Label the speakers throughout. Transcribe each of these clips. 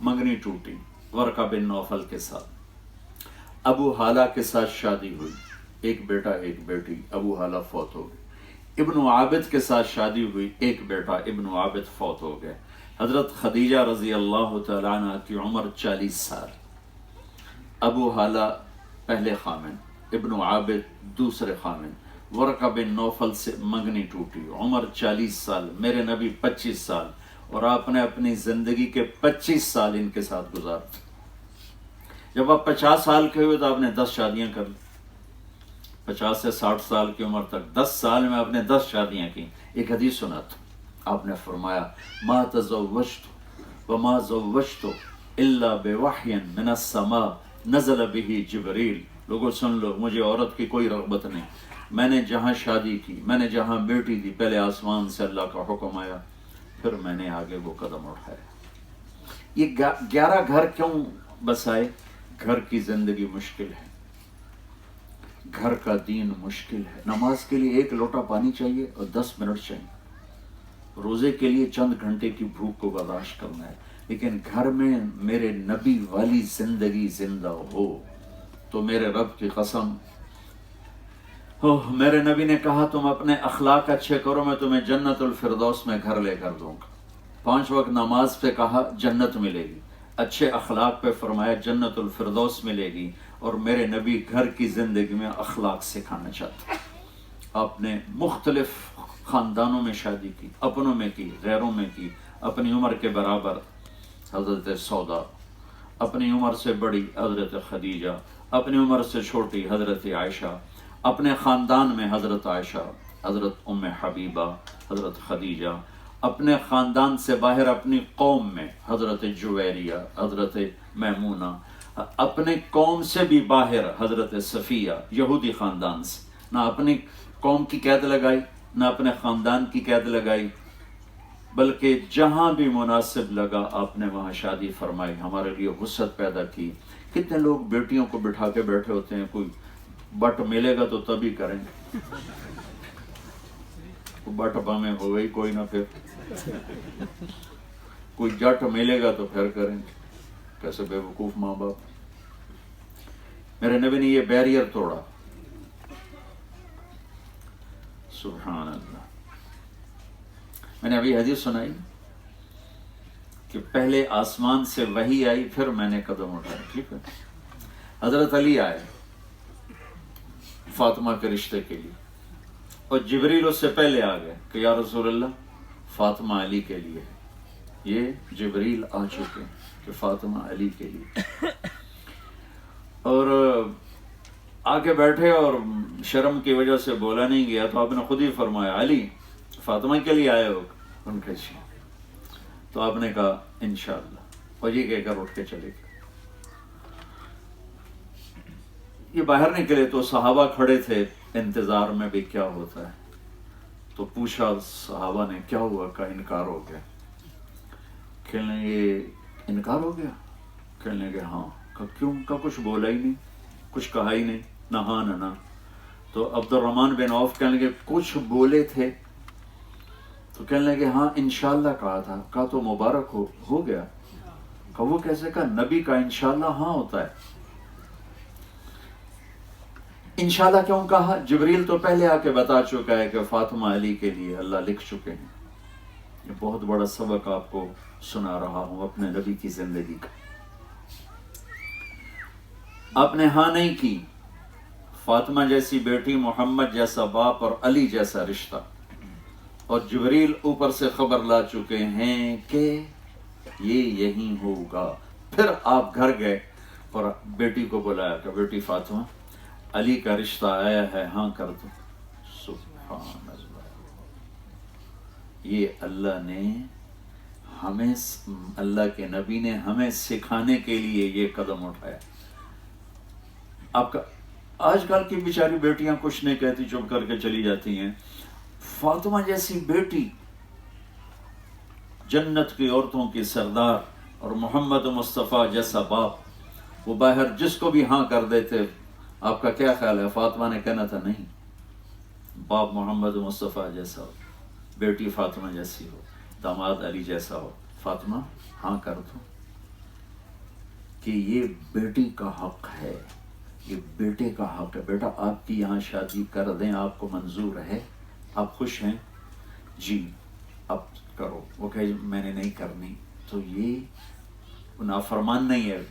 Speaker 1: منگنی ٹوٹی ورقہ بن نوفل کے ساتھ، ابو حالہ کے ساتھ شادی ہوئی، ایک بیٹا ایک بیٹی، ابو حالہ فوت ہو گئے۔ ابن عابد کے ساتھ شادی ہوئی، ایک بیٹا ابن عابد فوت ہو گئے۔ حضرت خدیجہ رضی اللہ تعالیٰ عنہ کی عمر 40 سال، ابو حالہ پہلے خامن، ابن عابد دوسرے خامن، ورقہ بن نوفل سے منگنی ٹوٹی، عمر 40 سال، میرے نبی 25 سال، اور آپ نے اپنی زندگی کے 25 سال ان کے ساتھ گزارے۔ جب آپ 50 سال کے ہوئے تو آپ نے 10 شادیاں کر لی، 50 سے 60 سال کی عمر تک 10 سال میں آپ نے 10 شادیاں کی۔ ایک حدیث سنا تھا، آپ نے فرمایا ما تزوجت وما زوجت الا بوحی من السماء نزل به جبریل۔ لوگوں سن لو، مجھے عورت کی کوئی رغبت نہیں، میں نے جہاں شادی کی، میں نے جہاں بیٹی دی، پہلے آسمان سے اللہ کا حکم آیا، پھر میں نے آگے وہ قدم اٹھایا۔ یہ 11 گھر کیوں بسائے؟ گھر کی زندگی مشکل ہے، گھر کا دین مشکل ہے۔ نماز کے لیے 1 لوٹا پانی چاہیے اور 10 منٹ چاہیے، روزے کے لیے چند گھنٹے کی بھوک کو برداشت کرنا ہے، لیکن گھر میں میرے نبی والی زندگی زندہ ہو تو میرے رب کی قسم، میرے نبی نے کہا تم اپنے اخلاق اچھے کرو، میں تمہیں جنت الفردوس میں گھر لے کر دوں گا۔ 5 وقت نماز پہ کہا جنت ملے گی، اچھے اخلاق پہ فرمایا جنت الفردوس ملے گی، اور میرے نبی گھر کی زندگی میں اخلاق سکھانا چاہتے۔ آپ نے مختلف خاندانوں میں شادی کی، اپنوں میں کی، غیروں میں کی، اپنی عمر کے برابر حضرت سودا، اپنی عمر سے بڑی حضرت خدیجہ، اپنی عمر سے چھوٹی حضرت عائشہ، اپنے خاندان میں حضرت عائشہ، حضرت ام حبیبہ، حضرت خدیجہ، اپنے خاندان سے باہر اپنی قوم میں حضرت جویریہ، حضرت میمونہ، اپنے قوم سے بھی باہر حضرت صفیہ، یہودی خاندان سے، نہ اپنی قوم کی قید لگائی نہ اپنے خاندان کی قید لگائی، بلکہ جہاں بھی مناسب لگا آپ نے وہاں شادی فرمائی، ہمارے لیے وسعت پیدا کی۔ کتنے لوگ بیٹیوں کو بٹھا کے بیٹھے ہوتے ہیں، کوئی بٹ ملے گا تو تبھی کریں گے، بٹ بامیں ہو گئی کوئی نہ، پھر کوئی جٹ ملے گا تو پھر کریں گے۔ کیسے بے وقوف ماں باپ۔ میرے نبی نے یہ بیریئر توڑا، سبحان اللہ۔ میں نے ابھی حدیث سنائی کہ پہلے آسمان سے وحی آئی، پھر میں نے قدم اٹھایا، ٹھیک ہے۔ حضرت علی آئے فاطمہ کے رشتے کے لیے، اور جبریل اس سے پہلے آ گئے کہ یا رسول اللہ فاطمہ علی کے لیے ہے۔ یہ جبریل آ چکے کہ فاطمہ علی کے لیے، اور آ کے بیٹھے اور شرم کی وجہ سے بولا نہیں گیا، تو آپ نے خود ہی فرمایا علی فاطمہ کے لیے آئے ہو؟ ان کے جی۔ تو آپ نے کہا انشاءاللہ، اور یہ کہہ کر اٹھ کے چلے گئے۔ یہ باہر نکلے تو صحابہ کھڑے تھے انتظار میں بھی کیا ہوتا ہے، تو پوچھا صحابہ نے کیا ہوا؟ کا انکار ہو گیا۔ کہنے یہ انکار ہو گیا؟ کہنے لگے ہاں۔ کہا کیوں؟ کا کچھ بولا ہی نہیں، کچھ کہا ہی نہیں، نہ ہاں نہ نہ۔ تو عبد الرحمن بن عوف کہنے لگے کچھ بولے تھے؟ تو کہنے لگے ہاں انشاءاللہ کہا تھا۔ کہا تو مبارک ہو گیا۔ کہا وہ کیسے؟ کہا نبی کا انشاءاللہ ہاں ہوتا ہے۔ انشاءاللہ کیوں کہا؟ جبریل تو پہلے آ کے بتا چکا ہے کہ فاطمہ علی کے لیے اللہ لکھ چکے ہیں۔ یہ بہت بڑا سبق آپ کو سنا رہا ہوں اپنے نبی کی زندگی کا۔ آپ نے ہاں نہیں کی، فاطمہ جیسی بیٹی، محمد جیسا باپ اور علی جیسا رشتہ، اور جبریل اوپر سے خبر لا چکے ہیں کہ یہ یہی ہوگا۔ پھر آپ گھر گئے اور بیٹی کو بلایا کہ بیٹی فاطمہ علی کا رشتہ آیا ہے، ہاں کر دو۔ سبحان اللہ۔ یہ اللہ نے ہمیں، اللہ کے نبی نے ہمیں سکھانے کے لیے یہ قدم اٹھایا۔ آپ کا آج کل کی بیچاری بیٹیاں کچھ نہیں کہتی، چپ کر کے چلی جاتی ہیں۔ فاطمہ جیسی بیٹی، جنت کی عورتوں کی سردار، اور محمد مصطفیٰ جیسا باپ، وہ باہر جس کو بھی ہاں کر دیتے۔ آپ کا کیا خیال ہے؟ فاطمہ نے کہنا تھا نہیں، باپ محمد مصطفیٰ جیسا ہو، بیٹی فاطمہ جیسی ہو، داماد علی جیسا ہو، فاطمہ ہاں کر دو۔ کہ یہ بیٹی کا حق ہے، یہ بیٹے کا حق ہے، بیٹا آپ کی یہاں شادی کر دیں، آپ کو منظور ہے، آپ خوش ہیں؟ جی اب کرو۔ وہ کہے میں نے نہیں کرنی، تو یہ نافرمان نہیں ہے۔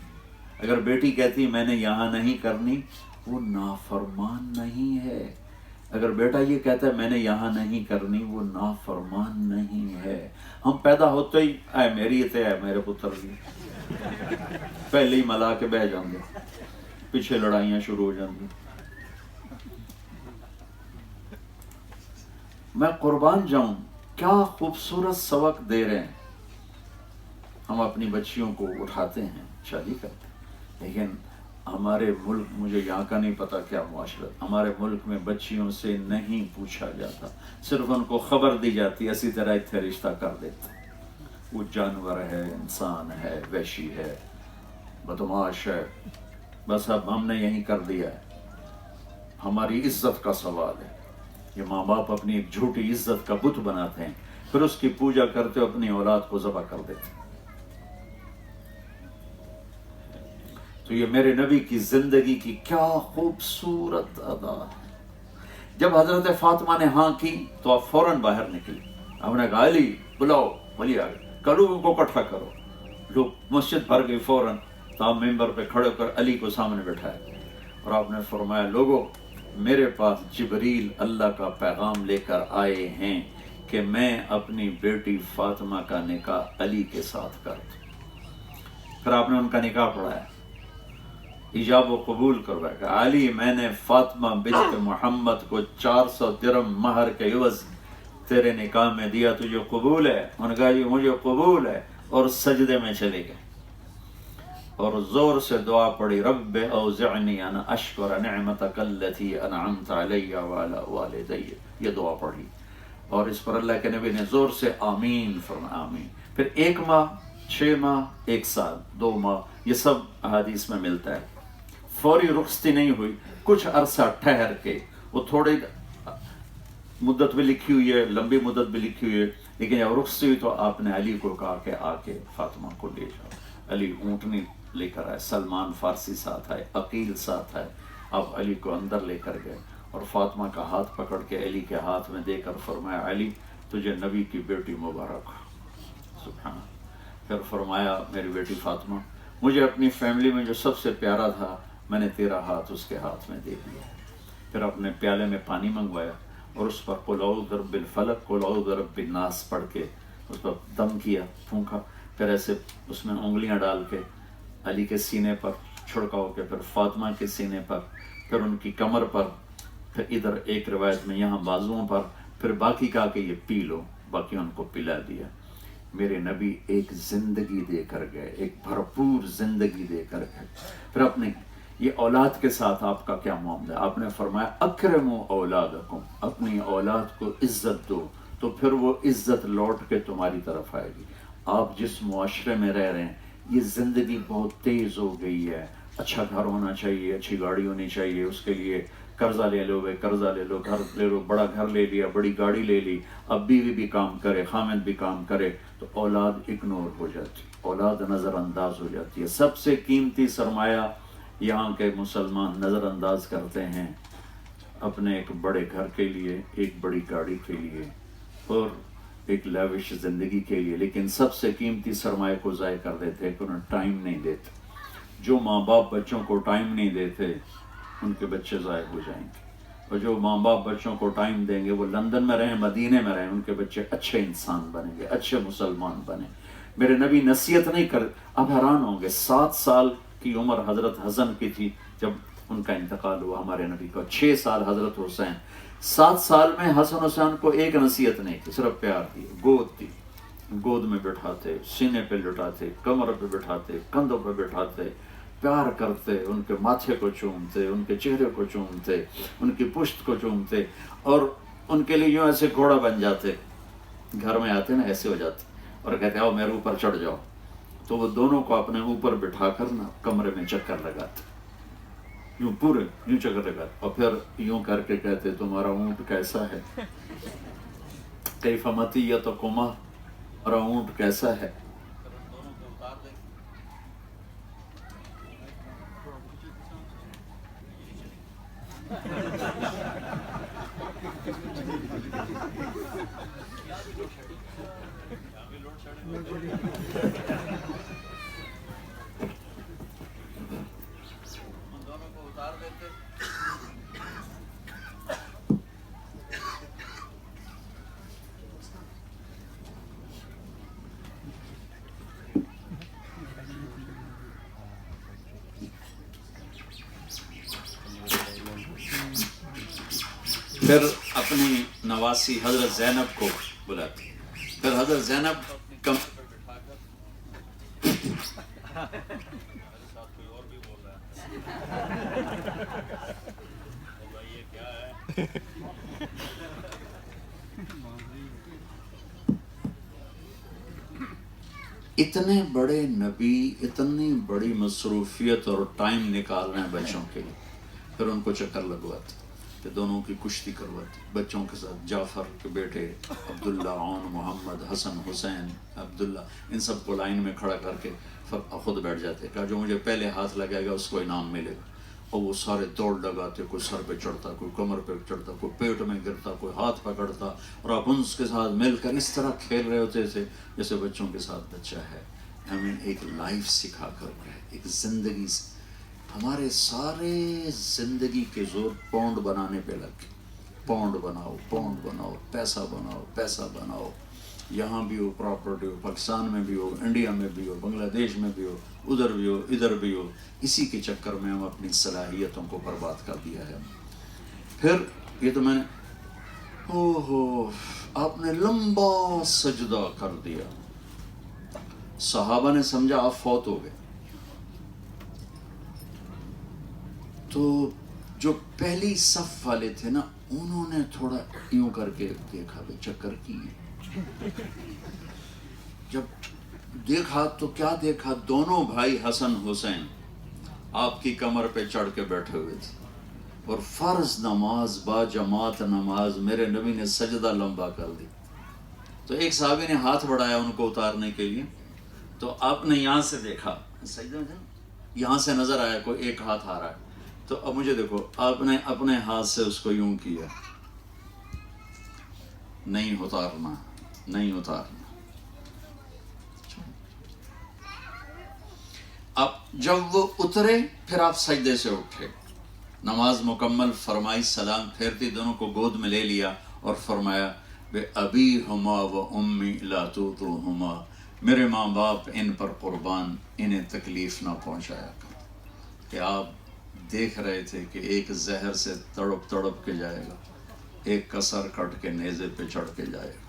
Speaker 1: اگر بیٹی کہتی میں نے یہاں نہیں کرنی، وہ نافرمان نہیں ہے۔ اگر بیٹا یہ کہتا ہے میں نے یہاں نہیں کرنی، وہ نافرمان نہیں ہے۔ ہم پیدا ہوتے ہی اے میری تے ہے میرے پتر کی، پہلے ہی ملا کے بہ جاؤں گے، پیچھے لڑائیاں شروع ہو جائیں گی۔ میں قربان جاؤں، کیا خوبصورت سبق دے رہے ہیں۔ ہم اپنی بچیوں کو اٹھاتے ہیں، شادی کرتے ہیں، لیکن ہمارے ملک، مجھے یہاں کا نہیں پتا کیا معاشرت، ہمارے ملک میں بچیوں سے نہیں پوچھا جاتا، صرف ان کو خبر دی جاتی ہے، اسی طرح اتنے رشتہ کر دیتے۔ وہ جانور ہے، انسان ہے، وحشی ہے، بدماش ہے، بس اب ہم نے یہی کر دیا ہے۔ ہماری عزت کا سوال ہے۔ یہ ماں باپ اپنی ایک جھوٹی عزت کا بت بناتے ہیں، پھر اس کی پوجا کرتے اپنی اولاد کو ذبح کر دیتے ہیں۔ تو یہ میرے نبی کی زندگی کی کیا خوبصورت ادا ہے۔ جب حضرت فاطمہ نے ہاں کی تو آپ فوراً باہر نکلی، ہم نے کہا علی بلاؤ، علی آ گئے، لوگوں کو اکٹھا کرو۔ لوگ مسجد بھر گئی فوراً، تو آپ ممبر پہ کھڑے کر علی کو سامنے بٹھائے اور آپ نے فرمایا لوگوں میرے پاس جبریل اللہ کا پیغام لے کر آئے ہیں کہ میں اپنی بیٹی فاطمہ کا نکاح علی کے ساتھ کر دوں۔ پھر آپ نے ان کا نکاح پڑھایا، ایجاب و قبول کروایا کہ علی میں نے فاطمہ بنت محمد کو 400 درہم مہر کے عوض تیرے نکاح میں دیا، تجھے قبول ہے؟ انہوں نے کہا جی مجھے قبول ہے، اور سجدے میں چلے گئے اور زور سے دعا پڑھی، رب اوزعنی ان اشکر نعمتک التی انعمت علی وعلی والدی، یہ دعا پڑھی، اور اس پر اللہ کے نبی نے زور سے آمین فرمایا، آمین۔ پھر 1 ماہ، 6 ماہ، 1 سال، 2 ماہ، یہ سب احادیث میں ملتا ہے۔ فوری رخصتی نہیں ہوئی، کچھ عرصہ ٹھہر کے، وہ تھوڑی مدت بھی لکھی ہوئی ہے، لمبی مدت بھی لکھی ہوئی ہے، لیکن جب رخصتی ہوئی تو آپ نے علی کو کہا کہ آ کے فاطمہ کو لے جاؤ۔ علی اونٹنی لے کر آئے، سلمان فارسی ساتھ آئے، عقیل ساتھ آئے، آپ علی کو اندر لے کر گئے اور فاطمہ کا ہاتھ پکڑ کے علی کے ہاتھ میں دے کر فرمایا علی تجھے نبی کی بیٹی مبارک ہو۔ سبحان اللہ۔ پھر فرمایا میری بیٹی فاطمہ مجھے اپنی فیملی میں جو سب سے پیارا تھا میں نے تیرا ہاتھ اس کے ہاتھ میں دے دیا۔ پھر اپنے پیالے میں پانی منگوایا اور اس پر قل اعوذ برب الفلق قل اعوذ برب الناس پڑھ کے اس پر دم کیا، پھونکا، پھر ایسے اس میں انگلیاں ڈال کے علی کے سینے پر چھڑکاؤ کے، پھر فاطمہ کے سینے پر، پھر ان کی کمر پر، پھر ادھر ایک روایت میں یہاں بازوؤں پر، پھر باقی کہا کہ یہ پی لو، باقی ان کو پلا دیا۔ میرے نبی ایک زندگی دے کر گئے، ایک بھرپور زندگی دے کر گئے۔ پھر اپنے یہ اولاد کے ساتھ آپ کا کیا معاملہ ہے؟ آپ نے فرمایا اکرموا اولادکم، اپنی اولاد کو عزت دو تو پھر وہ عزت لوٹ کے تمہاری طرف آئے گی۔ آپ جس معاشرے میں رہ رہے ہیں یہ زندگی بہت تیز ہو گئی ہے، اچھا گھر ہونا چاہیے، اچھی گاڑی ہونی چاہیے، اس کے لیے قرضہ لے لو، قرضہ لے لو، گھر لے لو، بڑا گھر لے لیا، بڑی گاڑی لے لی، اب بیوی بھی کام کرے، خامد بھی کام کرے، تو اولاد اگنور ہو جاتی، اولاد نظر انداز ہو جاتی ہے۔ سب سے قیمتی سرمایہ یہاں کے مسلمان نظر انداز کرتے ہیں اپنے ایک بڑے گھر کے لیے، ایک بڑی گاڑی کے لیے اور ایک لیوش زندگی کے لیے، لیکن سب سے قیمتی سرمایہ کو ضائع کر دیتے ہیں کہ انہیں ٹائم نہیں دیتے۔ جو ماں باپ بچوں کو ٹائم نہیں دیتے ان کے بچے ضائع ہو جائیں گے، اور جو ماں باپ بچوں کو ٹائم دیں گے وہ لندن میں رہیں، مدینے میں رہیں، ان کے بچے اچھے انسان بنیں گے، اچھے مسلمان بنیں۔ میرے نبی نصیحت نہیں کر، اب حیران ہوں گے 7 سال کی عمر حضرت حسن کی تھی جب ان کا انتقال ہوا، ہمارے نبی کا 6 سال حضرت حسین، 7 سال میں حسن حسین کو ایک نصیحت نہیں تھی، صرف پیار دی، گود دی، گود میں بٹھاتے، سینے پہ لٹاتے، کمر پہ بٹھاتے، کندھوں پہ بٹھاتے، پیار کرتے، ان کے ماتھے کو چومتے، ان کے چہرے کو چومتے، ان کی پشت کو چومتے، اور ان کے لیے یوں ایسے گھوڑا بن جاتے، گھر میں آتے نا ایسے ہو جاتے اور کہتے آؤ میرے اوپر چڑھ جاؤ، تو وہ دونوں کو اپنے اوپر بٹھا کر نا کمرے میں چکر لگاتے، یوں پورے یوں چکر لگاتے، اور پھر یوں کر کے کہتے تمہارا اونٹ کیسا ہے، کیف مطیتکما، تمہارا اونٹ کیسا ہے، پھر اپنی نواسی حضرت زینب کو بلاتی، پھر حضرت زینب کم اتنے بڑے نبی، اتنی بڑی مصروفیت اور ٹائم نکالنا ہے بچوں کے لیے، پھر ان کو چکر لگواتے کہ دونوں کی کشتی کرواتے بچوں کے ساتھ، جعفر کے بیٹے عبداللہ، عون، محمد، حسن، حسین، عبداللہ، ان سب کو لائن میں کھڑا کر کے خود بیٹھ جاتے، کہا جو مجھے پہلے ہاتھ لگائے گا اس کو انعام ملے گا، اور وہ سارے دوڑ لگاتے، کوئی سر پہ چڑھتا، کوئی کمر پہ چڑھتا، کوئی پیٹ میں گرتا، کوئی ہاتھ پکڑتا، اور آپ ان کے ساتھ مل کر اس طرح کھیل رہے ہوتے تھے جیسے بچوں کے ساتھ بچہ ہے۔ ہمیں ایک لائف سکھا کر گئے، ایک زندگی، ہمارے سارے زندگی کے زور پاؤنڈ بنانے پہ لگ گئے، پاؤنڈ بناؤ، پاؤنڈ بناؤ، پیسہ بناؤ، پیسہ بناؤ، یہاں بھی ہو پراپرٹی ہو، پاکستان میں بھی ہو، انڈیا میں بھی ہو، بنگلہ دیش میں بھی ہو، ادھر بھی ہو، ادھر بھی ہو، اسی کے چکر میں ہم اپنی صلاحیتوں کو برباد کر دیا ہے۔ پھر یہ تو میں نے آپ نے لمبا سجدہ کر دیا، صحابہ نے سمجھا آپ فوت ہو گئے، تو جو پہلی صف والے تھے نا انہوں نے تھوڑا یوں کر کے دیکھا، بے چکر کی، جب دیکھا تو کیا دیکھا، دونوں بھائی حسن حسین آپ کی کمر پہ چڑھ کے بیٹھے ہوئے تھے، اور فرض نماز با جماعت نماز میرے نبی نے سجدہ لمبا کر دی، تو ایک صحابی نے ہاتھ بڑھایا ان کو اتارنے کے لیے، تو آپ نے یہاں سے دیکھا، سجدہ میں یہاں سے نظر آیا کوئی ایک ہاتھ آ رہا ہے، تو اب مجھے دیکھو، آپ نے اپنے ہاتھ سے اس کو یوں کیا، نہیں اتارنا، نہیں اتارنا۔ اب جب وہ اترے پھر آپ سجدے سے اٹھے، نماز مکمل فرمائی، سلام پھیرتی دونوں کو گود میں لے لیا اور فرمایا بے ابی ہما و امی لا توتوہما، میرے ماں باپ ان پر قربان، انہیں تکلیف نہ پہنچایا کر، کہ آپ دیکھ رہے تھے کہ ایک زہر سے تڑپ تڑپ کے جائے گا، ایک کسر کٹ کے نیزے پہ چڑھ کے جائے گا،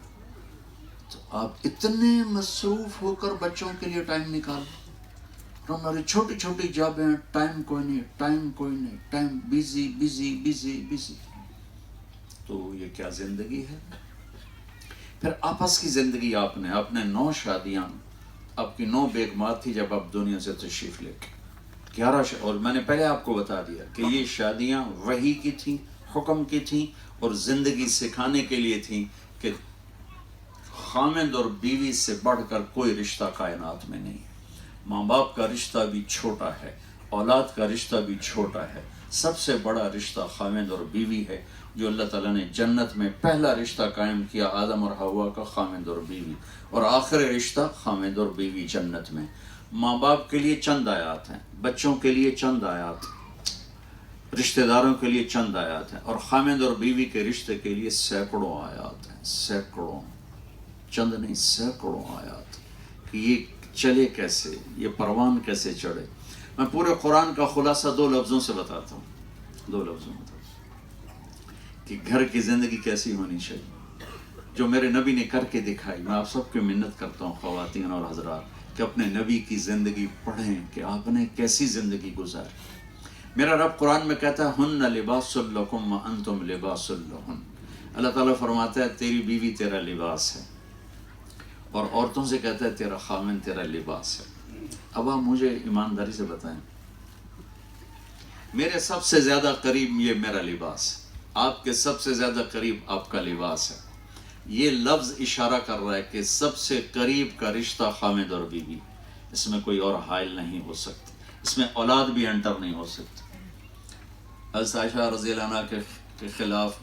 Speaker 1: تو آپ اتنے مصروف ہو کر بچوں کے لیے ٹائم نکال، ہماری چھوٹی چھوٹی جابیں، ٹائم کوئی نہیں، ٹائم کوئی نہیں، time busy busy busy busy, تو یہ کیا زندگی ہے؟ پھر آپس کی زندگی، آپ نے 9 شادیاں، آپ کی 9 بیگمات تھی جب آپ دنیا سے تشریف لے کے 11 اور میں نے پہلے آپ کو بتا دیا کہ یہ شادیاں وحی کی تھیں، حکم کی تھیں، اور زندگی سکھانے کے لیے تھیں کہ خامند اور بیوی سے بڑھ کر کوئی رشتہ کائنات میں نہیں ہے، ماں باپ کا رشتہ بھی چھوٹا ہے، اولاد کا رشتہ بھی چھوٹا ہے، سب سے بڑا رشتہ خامند اور بیوی ہے، جو اللہ تعالیٰ نے جنت میں پہلا رشتہ قائم کیا آدم اور حوا کا، خامند اور بیوی، اور آخری رشتہ خامند اور بیوی جنت میں۔ ماں باپ کے لیے چند آیات ہیں، بچوں کے لیے چند آیات، رشتہ داروں کے لیے چند آیات ہیں، اور خامند اور بیوی کے رشتے کے لیے سینکڑوں آیات ہیں، سینکڑوں، چند نہیں سینکڑوں آیات، کہ یہ چلے کیسے، یہ پروان کیسے چڑھے۔ میں پورے قرآن کا خلاصہ 2 لفظوں سے بتاتا ہوں، 2 لفظوں میں کہ گھر کی زندگی کیسی ہونی چاہیے، جو میرے نبی نے کر کے دکھائی۔ میں آپ سب کی منت کرتا ہوں، خواتین اور حضرات، کہ اپنے نبی کی زندگی پڑھیں کہ آپ نے کیسی زندگی گزاری۔ میرا رب قرآن میں کہتا ہے ہن لباس لکم وانتم لباس لہن، اللہ تعالیٰ فرماتا ہے تیری بیوی تیرا لباس ہے، اور عورتوں سے کہتا ہے تیرا خامن تیرا لباس ہے۔ اب آپ مجھے ایمانداری سے بتائیں، میرے سب سے زیادہ قریب یہ میرا لباس ہے، آپ کے سب سے زیادہ قریب آپ کا لباس ہے۔ یہ لفظ اشارہ کر رہا ہے کہ سب سے قریب کا رشتہ خامد اور بیوی، اس میں کوئی اور حائل نہیں ہو سکتا، اس میں اولاد بھی انٹر نہیں ہو سکتی۔ حضرت عائشہ رضی اللہ عنہ کے خلاف